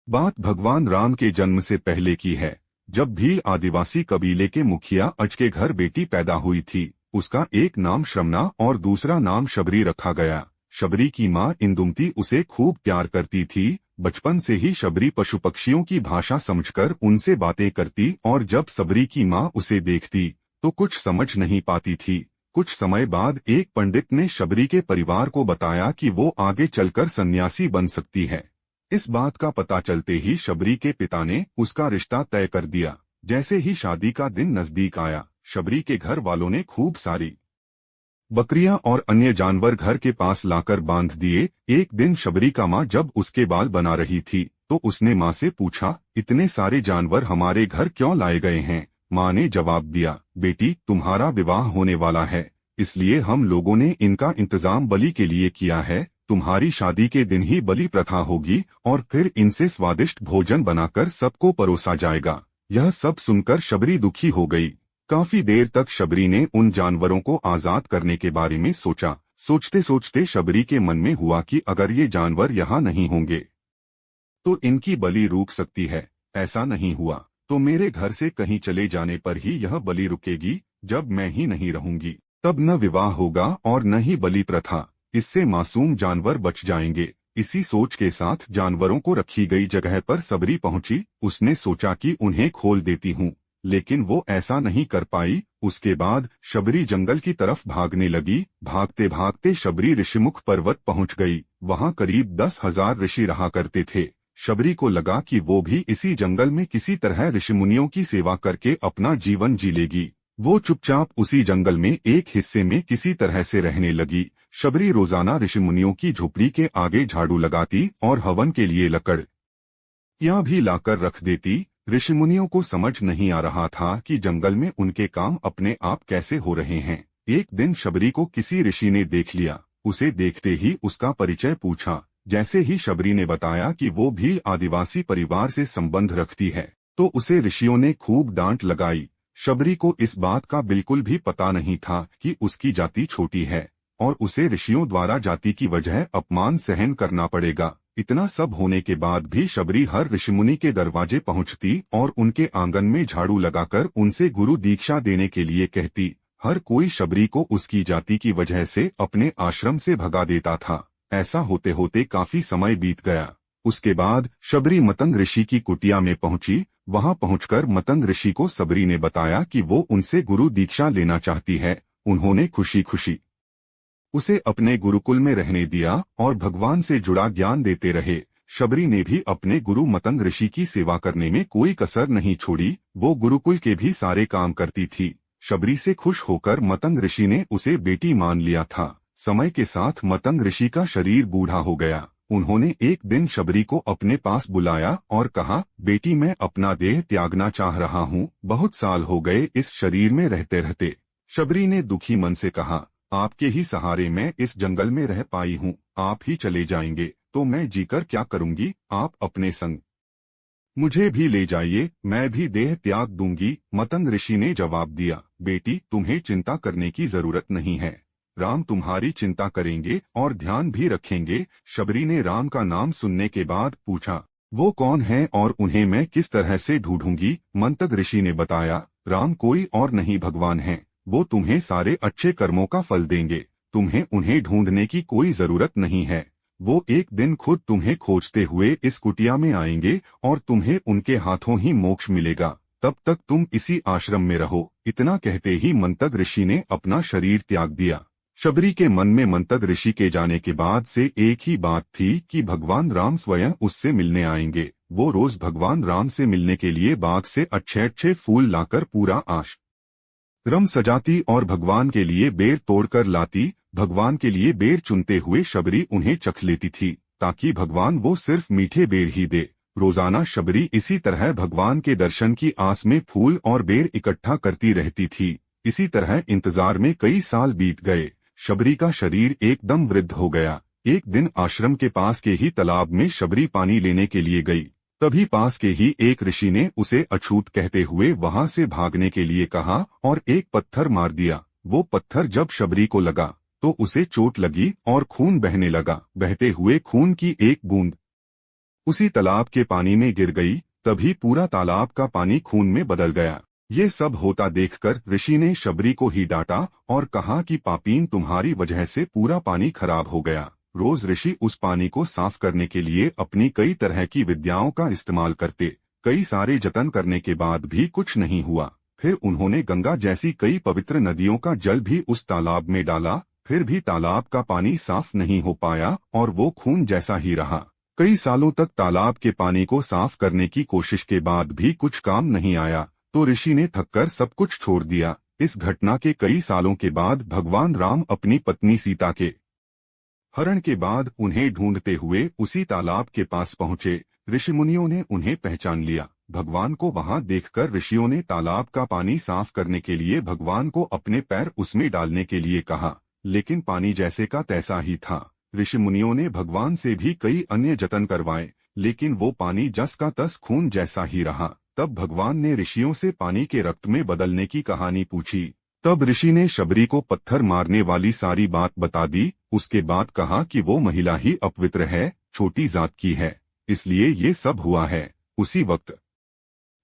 बात भगवान राम के जन्म से पहले की है। जब भी आदिवासी कबीले के मुखिया अज के घर बेटी पैदा हुई थी, उसका एक नाम श्रमना और दूसरा नाम शबरी रखा गया। शबरी की मां इंदुमती उसे खूब प्यार करती थी। बचपन से ही शबरी पशु पक्षियों की भाषा समझकर उनसे बातें करती और जब शबरी की मां उसे देखती तो कुछ समझ नहीं पाती थी। कुछ समय बाद एक पंडित ने शबरी के परिवार को बताया कि वो आगे चलकर सन्यासी बन सकती है। इस बात का पता चलते ही शबरी के पिता ने उसका रिश्ता तय कर दिया। जैसे ही शादी का दिन नजदीक आया, शबरी के घर वालों ने खूब सारी बकरियां और अन्य जानवर घर के पास लाकर बांध दिए। एक दिन शबरी का मां जब उसके बाल बना रही थी तो उसने मां से पूछा, इतने सारे जानवर हमारे घर क्यों लाए गए हैं? मां ने जवाब दिया, बेटी तुम्हारा विवाह होने वाला है, इसलिए हम लोगों ने इनका इंतजाम बलि के लिए किया है। तुम्हारी शादी के दिन ही बलि प्रथा होगी और फिर इनसे स्वादिष्ट भोजन बनाकर सबको परोसा जाएगा। यह सब सुनकर शबरी दुखी हो गई। काफी देर तक शबरी ने उन जानवरों को आजाद करने के बारे में सोचा। सोचते सोचते शबरी के मन में हुआ कि अगर ये जानवर यहाँ नहीं होंगे तो इनकी बलि रुक सकती है। ऐसा नहीं हुआ तो मेरे घर से कहीं चले जाने पर ही यह बलि रुकेगी। जब मैं ही नहीं रहूंगी तब न विवाह होगा और न ही बलि प्रथा। इससे मासूम जानवर बच जाएंगे। इसी सोच के साथ जानवरों को रखी गई जगह पर शबरी पहुंची। उसने सोचा कि उन्हें खोल देती हूँ, लेकिन वो ऐसा नहीं कर पाई। उसके बाद शबरी जंगल की तरफ भागने लगी। भागते भागते शबरी ऋषिमुख पर्वत पहुंच गई। वहां करीब 10,000 ऋषि रहा करते थे। शबरी को लगा कि वो भी इसी जंगल में किसी तरह ऋषिमुनियों की सेवा करके अपना जीवन जी लेगी। वो चुपचाप उसी जंगल में एक हिस्से में किसी तरह से रहने लगी। शबरी रोजाना ऋषिमुनियों की झोपड़ी के आगे झाड़ू लगाती और हवन के लिए लकड़ियां भी लाकर रख देती। ऋषिमुनियों को समझ नहीं आ रहा था कि जंगल में उनके काम अपने आप कैसे हो रहे हैं। एक दिन शबरी को किसी ऋषि ने देख लिया। उसे देखते ही उसका परिचय पूछा। जैसे ही शबरी ने बताया कि वो भी आदिवासी परिवार से संबंध रखती है तो उसे ऋषियों ने खूब डांट लगाई। शबरी को इस बात का बिल्कुल भी पता नहीं था कि उसकी जाति छोटी है और उसे ऋषियों द्वारा जाति की वजह अपमान सहन करना पड़ेगा। इतना सब होने के बाद भी शबरी हर ऋषिमुनि के दरवाजे पहुंचती और उनके आंगन में झाड़ू लगाकर उनसे गुरु दीक्षा देने के लिए कहती। हर कोई शबरी को उसकी जाति की वजह से अपने आश्रम से भगा देता था। ऐसा होते होते काफी समय बीत गया। उसके बाद शबरी मतंग ऋषि की कुटिया में पहुंची। वहां पहुंचकर मतंग ऋषि को शबरी ने बताया कि वो उनसे गुरु दीक्षा लेना चाहती है। उन्होंने खुशी खुशी उसे अपने गुरुकुल में रहने दिया और भगवान से जुड़ा ज्ञान देते रहे। शबरी ने भी अपने गुरु मतंग ऋषि की सेवा करने में कोई कसर नहीं छोड़ी। वो गुरुकुल के भी सारे काम करती थी। शबरी से खुश होकर मतंग ऋषि ने उसे बेटी मान लिया था। समय के साथ मतंग ऋषि का शरीर बूढ़ा हो गया। उन्होंने एक दिन शबरी को अपने पास बुलाया और कहा, बेटी मैं अपना देह त्यागना चाह रहा हूँ। बहुत साल हो गए इस शरीर में रहते रहते। शबरी ने दुखी मन से कहा, आपके ही सहारे मैं इस जंगल में रह पाई हूँ। आप ही चले जाएंगे तो मैं जीकर क्या करूँगी? आप अपने संग मुझे भी ले जाइए, मैं भी देह त्याग दूंगी। मतंग ऋषि ने जवाब दिया, बेटी तुम्हें चिंता करने की जरूरत नहीं है। राम तुम्हारी चिंता करेंगे और ध्यान भी रखेंगे। शबरी ने राम का नाम सुनने के बाद पूछा, वो कौन है और उन्हें मैं किस तरह से ढूंढूंगी? मतंग ऋषि ने बताया, राम कोई और नहीं भगवान है। वो तुम्हें सारे अच्छे कर्मों का फल देंगे। तुम्हें उन्हें ढूंढने की कोई जरूरत नहीं है। वो एक दिन खुद तुम्हें खोजते हुए इस कुटिया में आएंगे और तुम्हें उनके हाथों ही मोक्ष मिलेगा। तब तक तुम इसी आश्रम में रहो। इतना कहते ही मंतग ऋषि ने अपना शरीर त्याग दिया। शबरी के मन में मंतग ऋषि के जाने के बाद से एक ही बात थी कि भगवान राम स्वयं उससे मिलने आएंगे। वो रोज भगवान राम से मिलने के लिए बाग से अच्छे अच्छे फूल लाकर पूरा आश्रम सजाती और भगवान के लिए बेर तोड़कर लाती। भगवान के लिए बेर चुनते हुए शबरी उन्हें चख लेती थी ताकि भगवान वो सिर्फ मीठे बेर ही दे। रोजाना शबरी इसी तरह भगवान के दर्शन की आस में फूल और बेर इकट्ठा करती रहती थी। इसी तरह इंतजार में कई साल बीत गए। शबरी का शरीर एकदम वृद्ध हो गया। एक दिन आश्रम के पास के ही तालाब में शबरी पानी लेने के लिए गई। तभी पास के ही एक ऋषि ने उसे अछूत कहते हुए वहां से भागने के लिए कहा और एक पत्थर मार दिया। वो पत्थर जब शबरी को लगा तो उसे चोट लगी और खून बहने लगा। बहते हुए खून की एक बूंद उसी तालाब के पानी में गिर गई। तभी पूरा तालाब का पानी खून में बदल गया। ये सब होता देखकर ऋषि ने शबरी को ही डांटा और कहा कि पापीन, तुम्हारी वजह से पूरा पानी खराब हो गया। रोज ऋषि उस पानी को साफ करने के लिए अपनी कई तरह की विद्याओं का इस्तेमाल करते। कई सारे जतन करने के बाद भी कुछ नहीं हुआ। फिर उन्होंने गंगा जैसी कई पवित्र नदियों का जल भी उस तालाब में डाला, फिर भी तालाब का पानी साफ नहीं हो पाया और वो खून जैसा ही रहा। कई सालों तक तालाब के पानी को साफ करने की कोशिश के बाद भी कुछ काम नहीं आया, तो ऋषि ने थककर सब कुछ छोड़ दिया। इस घटना के कई सालों के बाद भगवान राम अपनी पत्नी सीता के हरण के बाद उन्हें ढूंढते हुए उसी तालाब के पास पहुंचे। ऋषि मुनियों ने उन्हें पहचान लिया। भगवान को वहां देखकर ऋषियों ने तालाब का पानी साफ करने के लिए भगवान को अपने पैर उसमें डालने के लिए कहा, लेकिन पानी जैसे का तैसा ही था। ऋषि मुनियों ने भगवान से भी कई अन्य जतन करवाए, लेकिन वो पानी जस का तस खून जैसा ही रहा। तब भगवान ने ऋषियों से पानी के रक्त में बदलने की कहानी पूछी। तब ऋषि ने शबरी को पत्थर मारने वाली सारी बात बता दी। उसके बाद कहा कि वो महिला ही अपवित्र है, छोटी जात की है, इसलिए ये सब हुआ है। उसी वक्त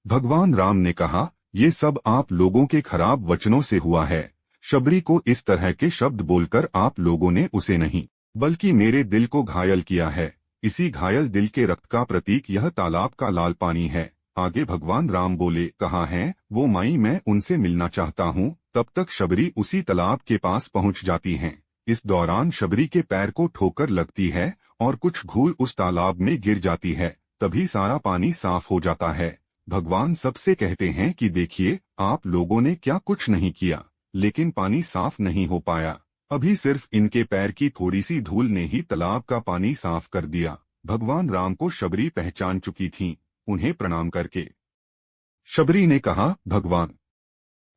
भगवान राम ने कहा, ये सब आप लोगों के खराब वचनों से हुआ है। शबरी को इस तरह के शब्द बोलकर आप लोगों ने उसे नहीं बल्कि मेरे दिल को घायल किया है। इसी घायल दिल के रक्त का प्रतीक यह तालाब का लाल पानी है। आगे भगवान राम बोले, कहा है वो माई, मैं उनसे मिलना चाहता हूँ। तब तक शबरी उसी तालाब के पास पहुँच जाती हैं। इस दौरान शबरी के पैर को ठोकर लगती है और कुछ घूल उस तालाब में गिर जाती है। तभी सारा पानी साफ हो जाता है। भगवान सबसे कहते हैं कि देखिए, आप लोगों ने क्या कुछ नहीं किया, लेकिन पानी साफ नहीं हो पाया। अभी सिर्फ इनके पैर की थोड़ी सी धूल ने ही तालाब का पानी साफ कर दिया। भगवान राम को शबरी पहचान चुकी थी। उन्हें प्रणाम करके शबरी ने कहा, भगवान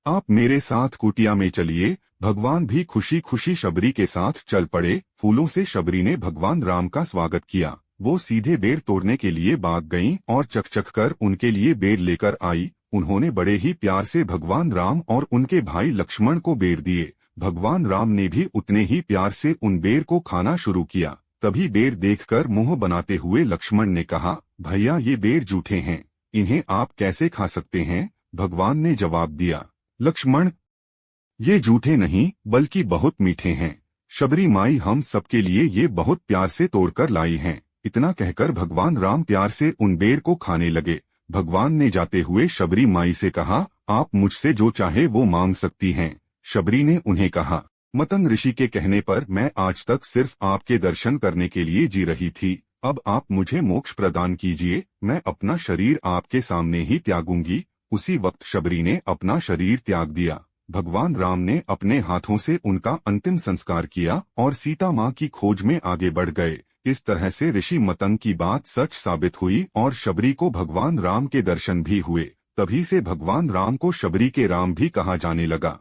आप मेरे साथ कुटिया में चलिए। भगवान भी खुशी खुशी शबरी के साथ चल पड़े। फूलों से शबरी ने भगवान राम का स्वागत किया। वो सीधे बेर तोड़ने के लिए बाग गईं और चकचक कर उनके लिए बेर लेकर आई। उन्होंने बड़े ही प्यार से भगवान राम और उनके भाई लक्ष्मण को बेर दिए। भगवान राम ने भी उतने ही प्यार से उन बेर को खाना शुरू किया। तभी बेर देखकर मुंह बनाते हुए लक्ष्मण ने कहा, भैया ये बेर जूठे हैं, इन्हें आप कैसे खा सकते हैं? भगवान ने जवाब दिया, लक्ष्मण ये जूठे नहीं बल्कि बहुत मीठे हैं। शबरी माई हम सबके लिए ये बहुत प्यार से तोड़कर लाई हैं। इतना कहकर भगवान राम प्यार से उन बेर को खाने लगे। भगवान ने जाते हुए शबरी माई से कहा, आप मुझसे जो चाहे वो मांग सकती हैं। शबरी ने उन्हें कहा, मतंग ऋषि के कहने पर मैं आज तक सिर्फ आपके दर्शन करने के लिए जी रही थी। अब आप मुझे मोक्ष प्रदान कीजिए, मैं अपना शरीर आपके सामने ही त्यागूंगी। उसी वक्त शबरी ने अपना शरीर त्याग दिया। भगवान राम ने अपने हाथों से उनका अंतिम संस्कार किया और सीता माँ की खोज में आगे बढ़ गए। इस तरह से ऋषि मतंग की बात सच साबित हुई और शबरी को भगवान राम के दर्शन भी हुए। तभी से भगवान राम को शबरी के राम भी कहा जाने लगा।